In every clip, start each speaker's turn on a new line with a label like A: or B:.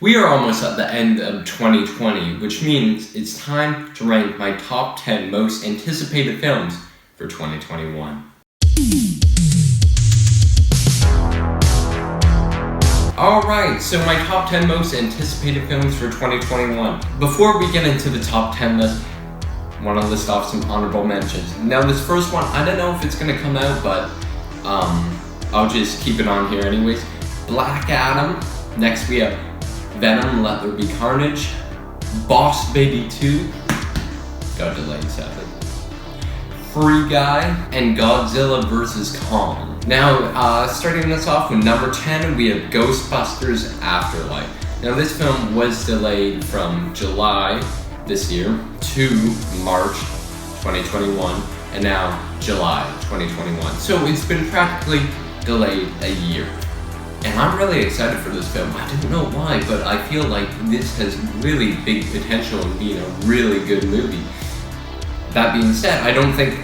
A: We are almost at the end of 2020, which means it's time to rank my top 10 most anticipated films for 2021. Alright, so my top 10 most anticipated films for 2021. Before we get into the top 10 list, I want to list off some honorable mentions. Now this first one, I don't know if it's going to come out, but I'll just keep it on here anyways. Black Adam. Next we have Venom, Let There Be Carnage, Boss Baby 2, got delayed sadly, Free Guy, and Godzilla vs. Kong. Now, starting us off with number 10, we have Ghostbusters Afterlife. Now this film was delayed from July this year to March 2021, and now July 2021. So it's been practically delayed a year. And I'm really excited for this film. I don't know why, but I feel like this has really big potential in being a really good movie. That being said, I don't think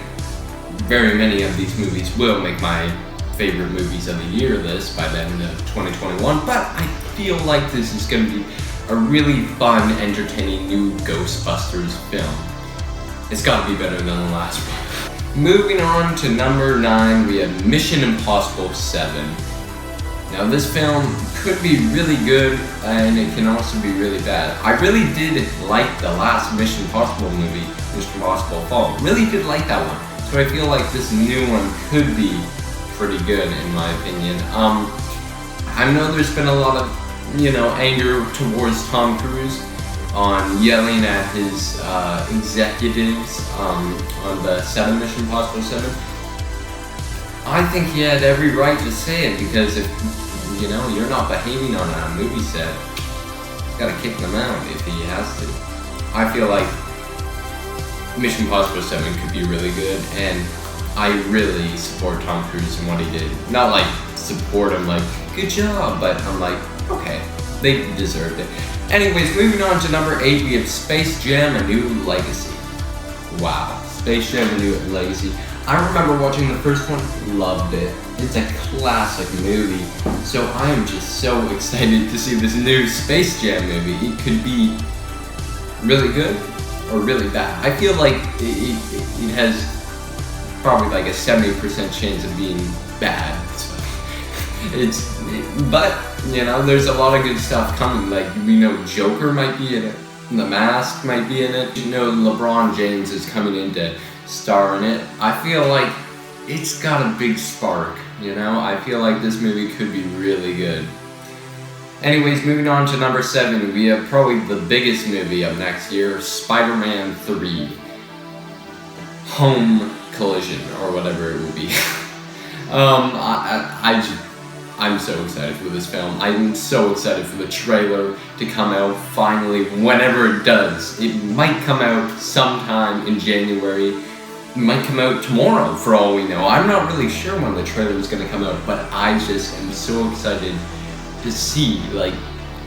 A: very many of these movies will make my favorite movies of the year list by the end of 2021, but I feel like this is going to be a really fun, entertaining new Ghostbusters film. It's got to be better than the last one. Moving on to number 9, we have Mission Impossible 7. Now this film could be really good, and it can also be really bad. I really did like the last Mission Impossible movie, Mission Impossible Fall. Really did like that one. So I feel like this new one could be pretty good in my opinion. I know there's been a lot of, anger towards Tom Cruise on yelling at his executives on the Mission Impossible 7. I think he had every right to say it, because if you're not behaving on a movie set, he's got to kick them out if he has to. I feel like Mission Impossible 7 could be really good, and I really support Tom Cruise and what he did. Not like support him like, good job, but I'm like, okay, they deserved it. Anyways, moving on to number 8, we have Space Jam: A New Legacy. Wow, Space Jam: A New Legacy. I remember watching the first one, loved it. It's a classic movie, so I am just so excited to see this new Space Jam movie. It could be really good or really bad. I feel like it has probably like a 70% chance of being bad. But there's a lot of good stuff coming. Like, Joker might be in it, The Mask might be in it. LeBron James is coming in to star in it. I feel like it's got a big spark, I feel like this movie could be really good. Anyways, moving on to number 7, we have probably the biggest movie of next year, Spiderman 3. Home Collision, or whatever it will be. I'm so excited for this film. I'm so excited for the trailer to come out finally, whenever it does. It might come out sometime in January. It might come out tomorrow, for all we know. I'm not really sure when the trailer is going to come out, but I just am so excited to see,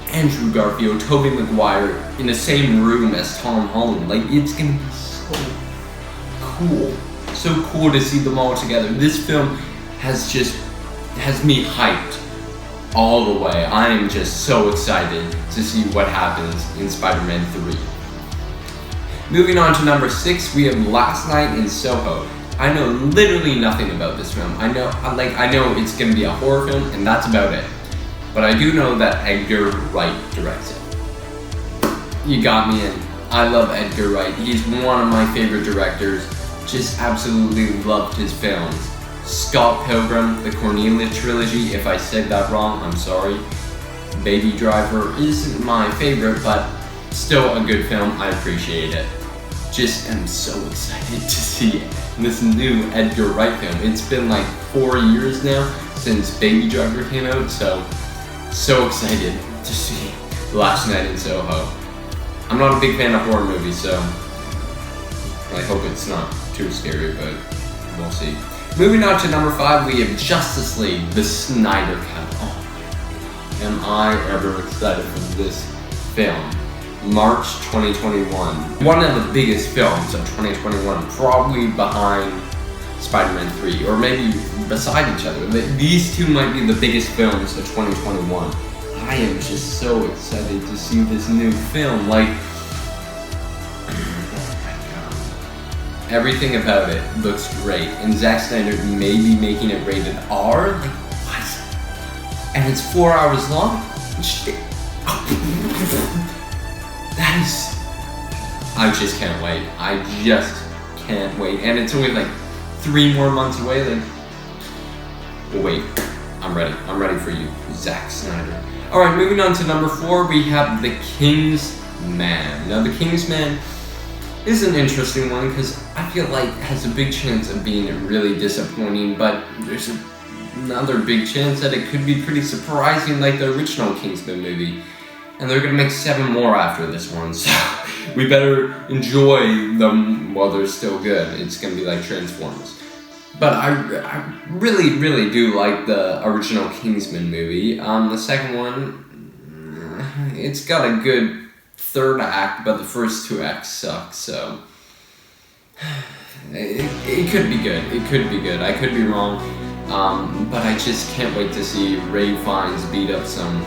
A: Andrew Garfield, Tobey Maguire in the same room as Tom Holland. It's going to be so cool. So cool to see them all together. This film has me hyped all the way. I am just so excited to see what happens in Spider-Man 3. Moving on to number 6, we have Last Night in Soho. I know literally nothing about this film. I know it's going to be a horror film, and that's about it. But I do know that Edgar Wright directs it. You got me in. I love Edgar Wright. He's one of my favorite directors. Just absolutely loved his films. Scott Pilgrim, the Cornelia trilogy. If I said that wrong, I'm sorry. Baby Driver isn't my favorite, but still a good film. I appreciate it. Just am so excited to see this new Edgar Wright film. It's been 4 years now since Baby Driver came out, so excited to see Last Night in Soho. I'm not a big fan of horror movies, so I hope it's not too scary, but we'll see. Moving on to number 5, we have Justice League, the Snyder Cut. Oh, am I ever excited for this film. March 2021. One of the biggest films of 2021, probably behind Spider-Man 3, or maybe beside each other. These two might be the biggest films of 2021. I I am just so excited to see this new film. Like, everything about it looks great, and Zack Snyder may be making it rated R. Like, what? And it's 4 hours long? That is... I just can't wait. I just can't wait. And it's only like 3 more months away. Like, well, wait. I'm ready. I'm ready for you, Zack Snyder. Alright, moving on to number 4, we have The Kingsman. Now, The Kingsman is an interesting one because I feel like it has a big chance of being really disappointing, but there's another big chance that it could be pretty surprising, like the original Kingsman movie. And they're gonna make 7 more after this one, so we better enjoy them while they're still good. It's gonna be like Transformers. But I really, really do like the original Kingsman movie. The second one, it's got a good 3rd act, but the first 2 acts suck, so it could be good. It could be good. I could be wrong, but I just can't wait to see Ray Fiennes beat up some...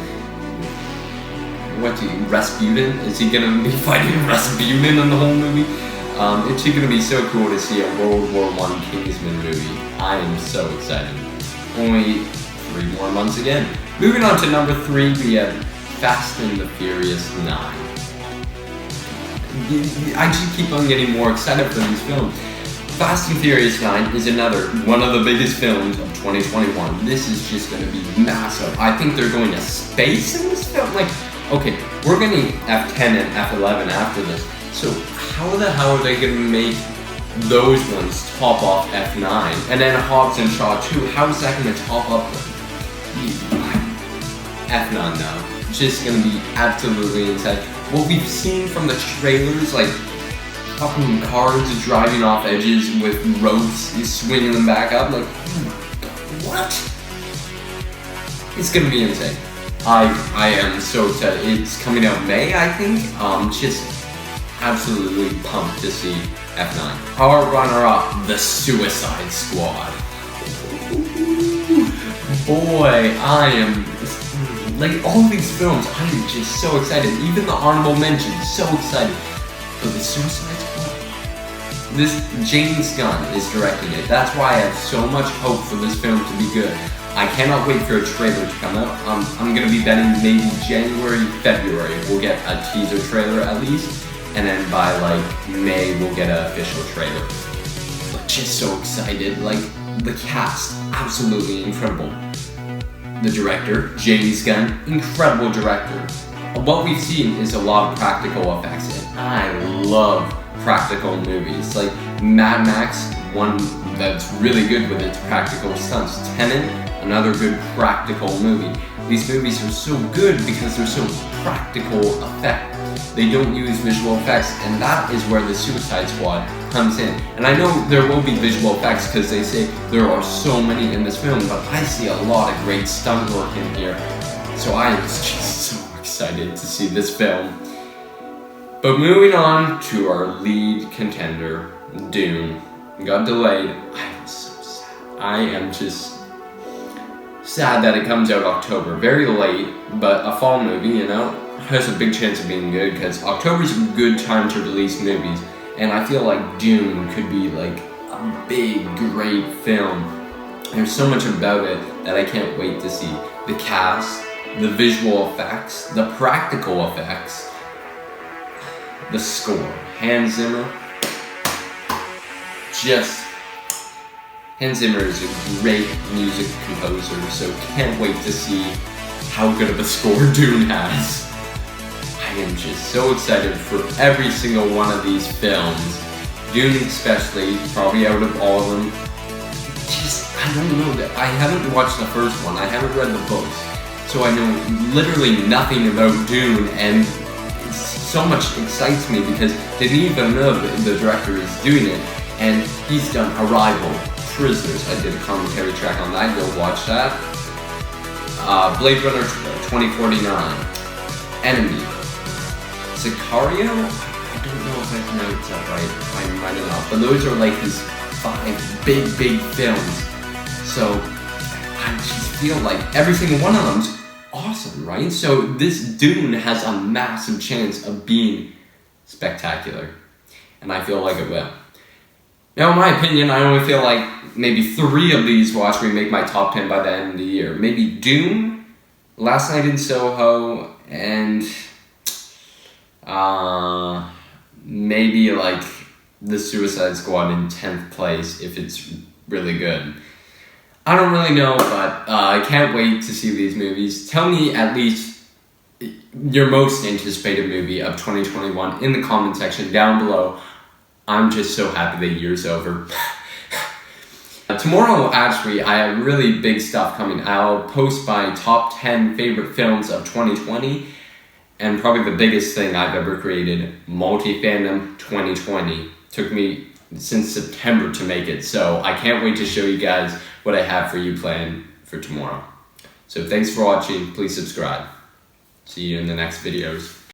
A: Rasputin? Is he gonna be fighting Rasputin in the whole movie? It's gonna be so cool to see a World War I Kingsman movie. I am so excited. Only 3 more months again. Moving on to number 3, we have Fast and the Furious 9. I just keep on getting more excited for these films. Fast and Furious 9 is another one of the biggest films of 2021. This is just gonna be massive. I think they're going to space in this film. Like, okay, we're getting F10 and F11 after this. So how the hell are they gonna make those ones top off F9? And then Hobbs and Shaw 2, how is that gonna top up F9 now? Just gonna be absolutely insane. What we've seen from the trailers, like fucking cars driving off edges with ropes, swinging them back up, like, oh my god, what? It's gonna be insane. I am so excited. It's coming out May, I think. Just absolutely pumped to see F9. Our runner-up, The Suicide Squad. Boy, I am... Like, all these films, I am just so excited. Even the honorable mentions, so excited. But The Suicide Squad... James Gunn is directing it. That's why I have so much hope for this film to be good. I cannot wait for a trailer to come out. I'm gonna be betting maybe January, February, we'll get a teaser trailer at least. And then by like May, we'll get an official trailer. But just so excited. Like, the cast, absolutely incredible. The director, James Gunn, incredible director. What we've seen is a lot of practical effects, and I love practical movies. Like Mad Max, one that's really good with its practical stunts. Tenet, another good practical movie. These movies are so good because they're so practical effect. They don't use visual effects, and that is where the Suicide Squad comes in. And I know there will be visual effects because they say there are so many in this film, but I see a lot of great stunt work in here. So I am just so excited to see this film. But moving on to our lead contender, Dune. It got delayed. I am so sad. I am just sad that it comes out October. Very late, but a fall movie, you know, has a big chance of being good because October's a good time to release movies. And I feel like Dune could be like a big, great film. There's so much about it that I can't wait to see. The cast, the visual effects, the practical effects, the score. Hans Zimmer. Hans Zimmer is a great music composer, so can't wait to see how good of a score Dune has. I am just so excited for every single one of these films. Dune especially, probably out of all of them. I don't know, I haven't watched the first one, I haven't read the books, so I know literally nothing about Dune, and so much excites me because Denis Villeneuve, the director, is doing it, and he's done Arrival, Prisoners. I did a commentary track on that, go watch that. Blade Runner 2049, Enemy, Sicario? I don't know if I pronounced that right, I might have not, but those are like his 5 big films. So I just feel like every single one of them's awesome, right? So this Dune has a massive chance of being spectacular, and I feel like it will. Now, in my opinion, I only feel like maybe 3 of these will actually make my top 10 by the end of the year. Maybe Dune, Last Night in Soho, and maybe like The Suicide Squad in 10th place if it's really good. I don't really know, but I can't wait to see these movies. Tell me at least your most anticipated movie of 2021 in the comment section down below. I'm just so happy the year's over. Tomorrow, actually, I have really big stuff coming. I'll post my top 10 favorite films of 2020, and probably the biggest thing I've ever created, Multi-Fandom 2020. Took me since September to make it, so I can't wait to show you guys what I have for you planned for tomorrow. So thanks for watching. Please subscribe. See you in the next videos.